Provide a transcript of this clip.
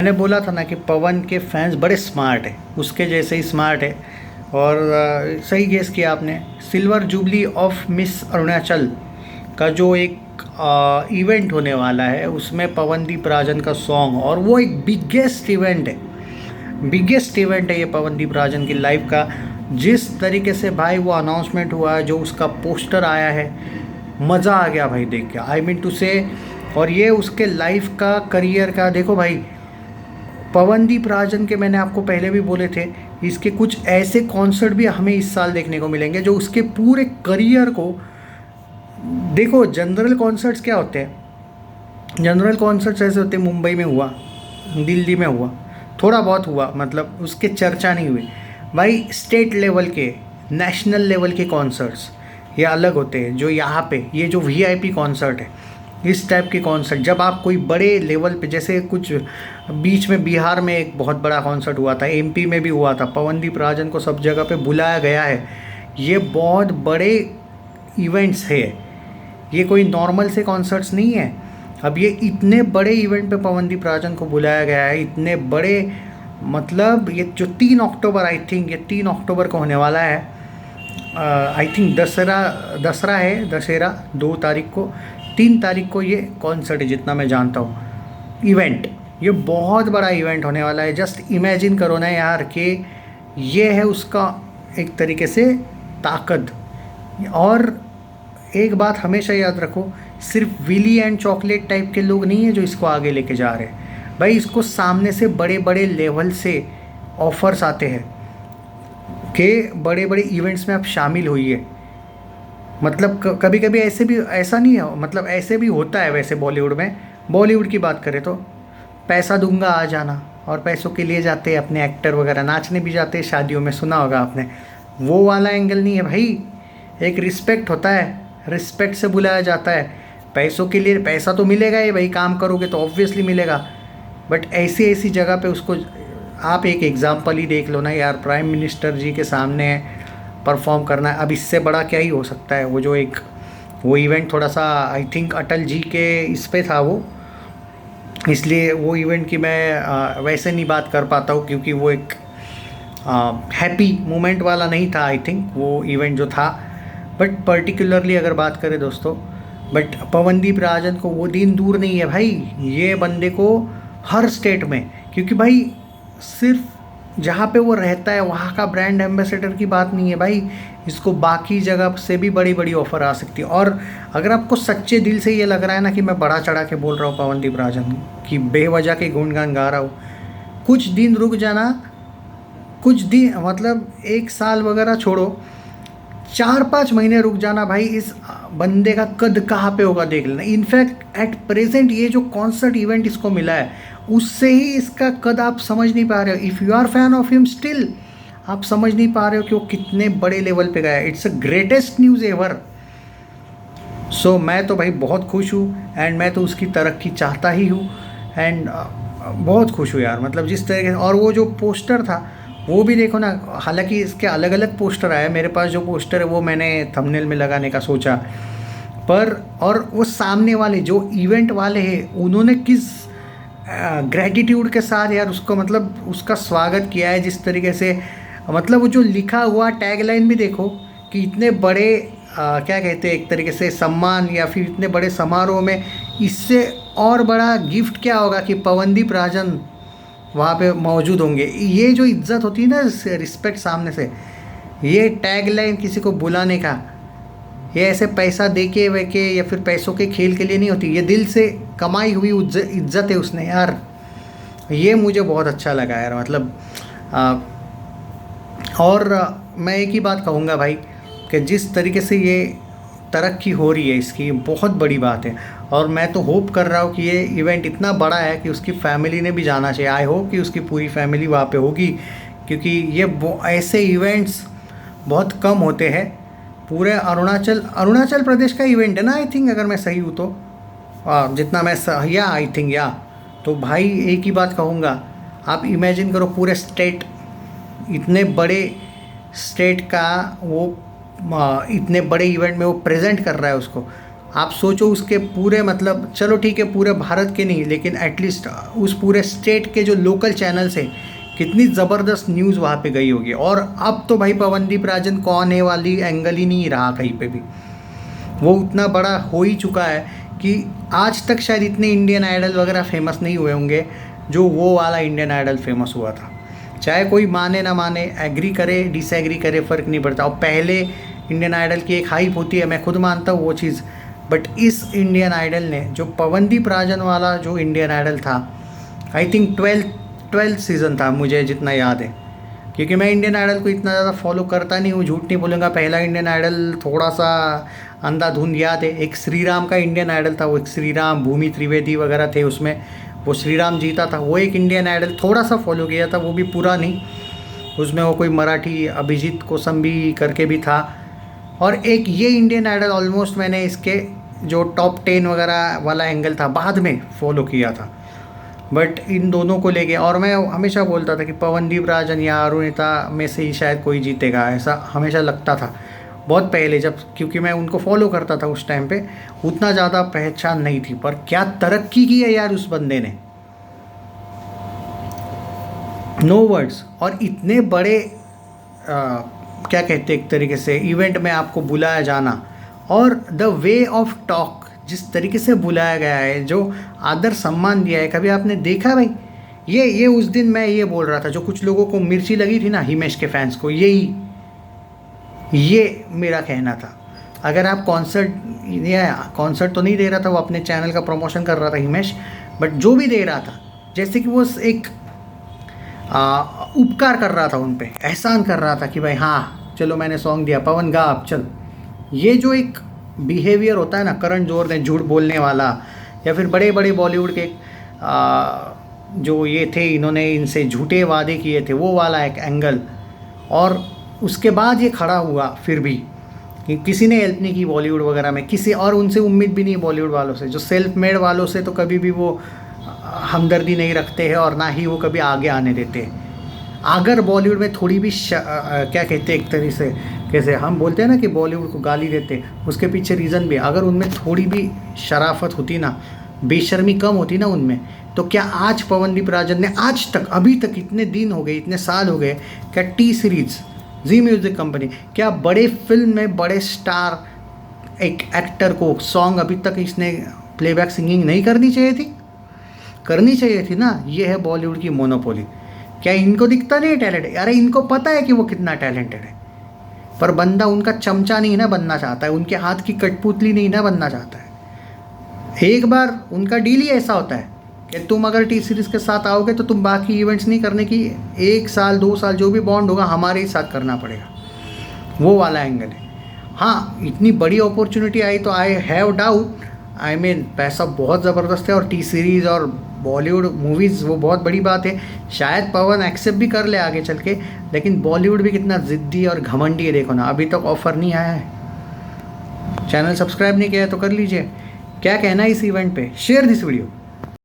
मैंने बोला था ना कि पवन के फैंस बड़े स्मार्ट हैं, उसके जैसे ही स्मार्ट है। और सही गेस किया आपने। Silver jubilee of miss Arunachal का जो एक इवेंट होने वाला है, उसमें पवनदीप राजन का सॉन्ग, और वो एक बिगेस्ट इवेंट है, बिगेस्ट इवेंट है ये पवनदीप राजन की लाइफ का। जिस तरीके से भाई वो अनाउंसमेंट हुआ है, जो उसका पोस्टर आया है, मज़ा आ गया भाई देख के, आई मीन टू से। और ये उसके लाइफ का, करियर का, देखो भाई पवनदीप राजन के मैंने आपको पहले भी बोले थे, इसके कुछ ऐसे कॉन्सर्ट भी हमें इस साल देखने को मिलेंगे जो उसके पूरे करियर को, देखो जनरल कॉन्सर्ट्स क्या होते हैं, जनरल कॉन्सर्ट्स ऐसे होते हैं, मुंबई में हुआ, दिल्ली में हुआ, थोड़ा बहुत हुआ, मतलब उसके चर्चा नहीं हुई। भाई स्टेट लेवल के, नेशनल लेवल के कॉन्सर्ट्स ये अलग होते हैं। जो यहाँ पे ये जो वीआईपी कॉन्सर्ट है, इस टाइप के कॉन्सर्ट, जब आप कोई बड़े लेवल पे, जैसे कुछ बीच में बिहार में एक बहुत बड़ा कॉन्सर्ट हुआ था, एमपी में भी हुआ था, पवनदीप राजन को सब जगह पे बुलाया गया है। ये बहुत बड़े इवेंट्स है, ये कोई नॉर्मल से कॉन्सर्ट्स नहीं है। अब ये इतने बड़े इवेंट पे पवनदीप राजन को बुलाया गया है, इतने बड़े, मतलब ये जो 3 अक्टूबर, आई थिंक ये 3 अक्टूबर को होने वाला है। आई थिंक दसरा है, दशहरा 2 तारीख को, 3 तारीख को ये कॉन्सर्ट है जितना मैं जानता हूँ। इवेंट, ये बहुत बड़ा इवेंट होने वाला है। जस्ट इमेजिन करो ना यार कि ये है उसका एक तरीके से ताकत। और एक बात हमेशा याद रखो, सिर्फ विली एंड चॉकलेट टाइप के लोग नहीं है जो इसको आगे लेके जा रहे हैं भाई, इसको सामने से बड़े बड़े लेवल से ऑफर्स आते हैं कि बड़े बड़े इवेंट्स में आप शामिल होइए। मतलब कभी कभी ऐसे भी, ऐसा नहीं है, मतलब ऐसे भी होता है वैसे बॉलीवुड में। बॉलीवुड की बात करें तो पैसा दूंगा आ जाना, और पैसों के लिए जाते हैं अपने एक्टर वगैरह, नाचने भी जाते हैं शादियों में, सुना होगा आपने। वो वाला एंगल नहीं है भाई, एक रिस्पेक्ट होता है, रिस्पेक्ट से बुलाया जाता है। पैसों के लिए, पैसा तो मिलेगा ही भाई, काम करोगे तो ऑब्वियसली मिलेगा, बट ऐसी ऐसी जगह पे उसको, आप एक एग्ज़ाम्पल ही देख लो ना यार, प्राइम मिनिस्टर जी के सामने परफॉर्म करना है, अब इससे बड़ा क्या ही हो सकता है। वो जो एक वो इवेंट थोड़ा सा आई थिंक अटल जी के इस पे था वो, इसलिए वो इवेंट की मैं वैसे नहीं बात कर पाता हूँ, क्योंकि वो एक हैप्पी मोमेंट वाला नहीं था आई थिंक वो इवेंट जो था। बट पर्टिकुलरली अगर बात करें दोस्तों, बट पवनदीप राजन को वो दिन दूर नहीं है भाई, ये बंदे को हर स्टेट में, क्योंकि भाई सिर्फ जहाँ पे वो रहता है वहाँ का ब्रांड एम्बेसडर की बात नहीं है भाई, इसको बाकी जगह से भी बड़ी बड़ी ऑफ़र आ सकती है। और अगर आपको सच्चे दिल से ये लग रहा है ना कि मैं बढ़ा चढ़ा के बोल रहा हूँ पवनदीप राजन की, बेवजह के गुणगान गा रहा हूँ, कुछ दिन रुक जाना, कुछ दिन मतलब 1 साल वगैरह छोड़ो, 4-5 महीने रुक जाना भाई, इस बंदे का कद कहाँ पे होगा देख लेना। इनफैक्ट एट प्रेजेंट ये जो कॉन्सर्ट इवेंट इसको मिला है, उससे ही इसका कद आप समझ नहीं पा रहे हो। If you are fan of him still, आप समझ नहीं पा रहे हो कि वो कितने बड़े लेवल पे गया है। It's a greatest news ever. So मैं तो भाई बहुत खुश हूँ, एंड मैं तो उसकी तरक्की चाहता ही हूँ, एंड बहुत खुश हूँ यार, मतलब जिस तरीके से। और वो जो पोस्टर था वो भी देखो ना, हालांकि इसके अलग अलग पोस्टर आए, मेरे पास जो पोस्टर है वो मैंने थंबनेल में लगाने का सोचा, पर और वो सामने वाले जो इवेंट वाले हैं उन्होंने किस ग्रेटिट्यूड के साथ यार उसको, मतलब उसका स्वागत किया है जिस तरीके से, मतलब वो जो लिखा हुआ टैगलाइन भी देखो कि इतने बड़े क्या कहते हैं एक तरीके से सम्मान, या फिर इतने बड़े समारोह में इससे और बड़ा गिफ्ट क्या होगा कि पवनदीप राजन वहाँ पे मौजूद होंगे। ये जो इज्जत होती है ना, रिस्पेक्ट सामने से, ये टैगलाइन किसी को बुलाने का, ये ऐसे पैसा दे के वे के या फिर पैसों के खेल के लिए नहीं होती, ये दिल से कमाई हुई इज्जत है उसने यार। ये मुझे बहुत अच्छा लगा यार, मतलब और मैं एक ही बात कहूँगा भाई कि जिस तरीके से ये तरक्की हो रही है इसकी, बहुत बड़ी बात है। और मैं तो होप कर रहा हूँ कि ये इवेंट इतना बड़ा है कि उसकी फैमिली ने भी जाना चाहिए। आई होप कि उसकी पूरी फैमिली वहाँ पे होगी, क्योंकि ये ऐसे इवेंट्स बहुत कम होते हैं। पूरे अरुणाचल प्रदेश का इवेंट है ना आई थिंक, अगर मैं सही हूँ तो, जितना मैं या आई थिंक या, तो भाई एक ही बात कहूँगा, आप इमेजिन करो पूरे स्टेट, इतने बड़े स्टेट का वो इतने बड़े इवेंट में वो प्रेजेंट कर रहा है उसको। आप सोचो उसके पूरे मतलब चलो ठीक है पूरे भारत के नहीं लेकिन एटलीस्ट उस पूरे स्टेट के जो लोकल चैनल्स हैं कितनी ज़बरदस्त न्यूज़ वहाँ पे गई होगी। और अब तो भाई पवनदीप राजन कौन है वाली एंगल ही नहीं रहा कहीं पे भी, वो उतना बड़ा हो ही चुका है कि आज तक शायद इतने इंडियन आइडल वगैरह फेमस नहीं हुए होंगे जो वो वाला इंडियन आइडल फेमस हुआ था। चाहे कोई माने ना माने, एग्री करे डिसएग्री करे, फ़र्क नहीं पड़ता। और पहले इंडियन आइडल की एक हाइप होती है, मैं खुद मानता हूँ वो चीज़, बट इस इंडियन आइडल ने जो पवनदीप राजन वाला जो इंडियन आइडल था, आई थिंक 12th सीज़न था मुझे जितना याद है, क्योंकि मैं इंडियन आइडल को इतना ज़्यादा फॉलो करता नहीं हूँ, झूठ नहीं बोलूँगा। पहला इंडियन आइडल थोड़ा सा अंधाधुंध याद है। एक श्रीराम का इंडियन आइडल था, वो एक श्रीराम, भूमि त्रिवेदी वगैरह थे उसमें, वो श्रीराम जीता था, वो एक इंडियन आइडल थोड़ा सा फॉलो किया था, वो भी पूरा नहीं। उसमें वो कोई मराठी अभिजीत कोसंबी करके भी था। और एक ये इंडियन आइडल ऑलमोस्ट मैंने इसके जो टॉप 10 वगैरह वाला एंगल था बाद में फॉलो किया था। बट इन दोनों को लेके, और मैं हमेशा बोलता था कि पवनदीप राजन या अरुणिता में से ही शायद कोई जीतेगा, ऐसा हमेशा लगता था बहुत पहले जब, क्योंकि मैं उनको फॉलो करता था उस टाइम पे, उतना ज़्यादा पहचान नहीं थी। पर क्या तरक्की की है यार उस बंदे ने, नो वर्ड्स। और इतने बड़े क्या कहते हैं एक तरीके से इवेंट में आपको बुलाया जाना, और द वे ऑफ टॉक जिस तरीके से बुलाया गया है, जो आदर सम्मान दिया है, कभी आपने देखा भाई? ये उस दिन मैं ये बोल रहा था, जो कुछ लोगों को मिर्ची लगी थी ना हिमेश के फैंस को, ये मेरा कहना था। अगर आप कॉन्सर्ट तो नहीं दे रहा था, वो अपने चैनल का प्रमोशन कर रहा था हिमेश, बट जो भी दे रहा था जैसे कि वो एक उपकार कर रहा था उन पे, एहसान कर रहा था कि भाई हाँ चलो मैंने सॉन्ग दिया, पवन गा आप चल। ये जो एक बिहेवियर होता है ना करण जौहर ने झूठ बोलने वाला, या फिर बड़े बड़े बॉलीवुड के जो ये थे, इन्होंने इनसे झूठे वादे किए थे, वो वाला एक एंगल, और उसके बाद ये खड़ा हुआ फिर भी कि किसी ने हेल्प नहीं की बॉलीवुड वगैरह में किसी, और उनसे उम्मीद भी नहीं बॉलीवुड वालों से, जो सेल्फ मेड वालों से तो कभी भी वो हमदर्दी नहीं रखते हैं और ना ही वो कभी आगे आने देते हैं। अगर बॉलीवुड में थोड़ी भी क्या कहते हैं एक तरीके से, कैसे हम बोलते हैं ना कि बॉलीवुड को गाली देते, उसके पीछे रीज़न भी, अगर उनमें थोड़ी भी शराफत होती ना, बेशर्मी कम होती ना उनमें, तो क्या आज पवनदीप राजन ने आज तक, अभी तक इतने दिन हो गए, इतने साल हो गए, क्या टी सीरीज़ जी म्यूज़िक कंपनी, क्या बड़े फिल्म में बड़े स्टार एक एक्टर को सॉन्ग अभी तक इसने प्लेबैक सिंगिंग नहीं करनी चाहिए थी? करनी चाहिए थी ना। ये है बॉलीवुड की मोनोपोली। क्या इनको दिखता नहीं है टैलेंट? अरे इनको पता है कि वो कितना टैलेंटेड है, पर बंदा उनका चमचा नहीं ना बनना चाहता है, उनके हाथ की कठपुतली नहीं ना बनना चाहता है। एक बार उनका डील ही ऐसा होता है कि तुम अगर टी सीरीज़ के साथ आओगे तो तुम बाकी इवेंट्स नहीं करने की, 1 साल 2 साल जो भी बॉन्ड होगा हमारे ही साथ करना पड़ेगा, वो वाला एंगल है। हाँ, इतनी बड़ी अपॉर्चुनिटी आई तो I have doubt, I mean पैसा बहुत ज़बरदस्त है, और टी सीरीज़ और बॉलीवुड मूवीज़ वो बहुत बड़ी बात है। शायद पवन एक्सेप्ट भी कर ले आगे चल के, लेकिन बॉलीवुड भी कितना ज़िद्दी और घमंडी है, देखो ना अभी तक ऑफ़र नहीं आया है। चैनल सब्सक्राइब नहीं किया है तो कर लीजिए। क्या कहना है इस इवेंट पे? Share this video.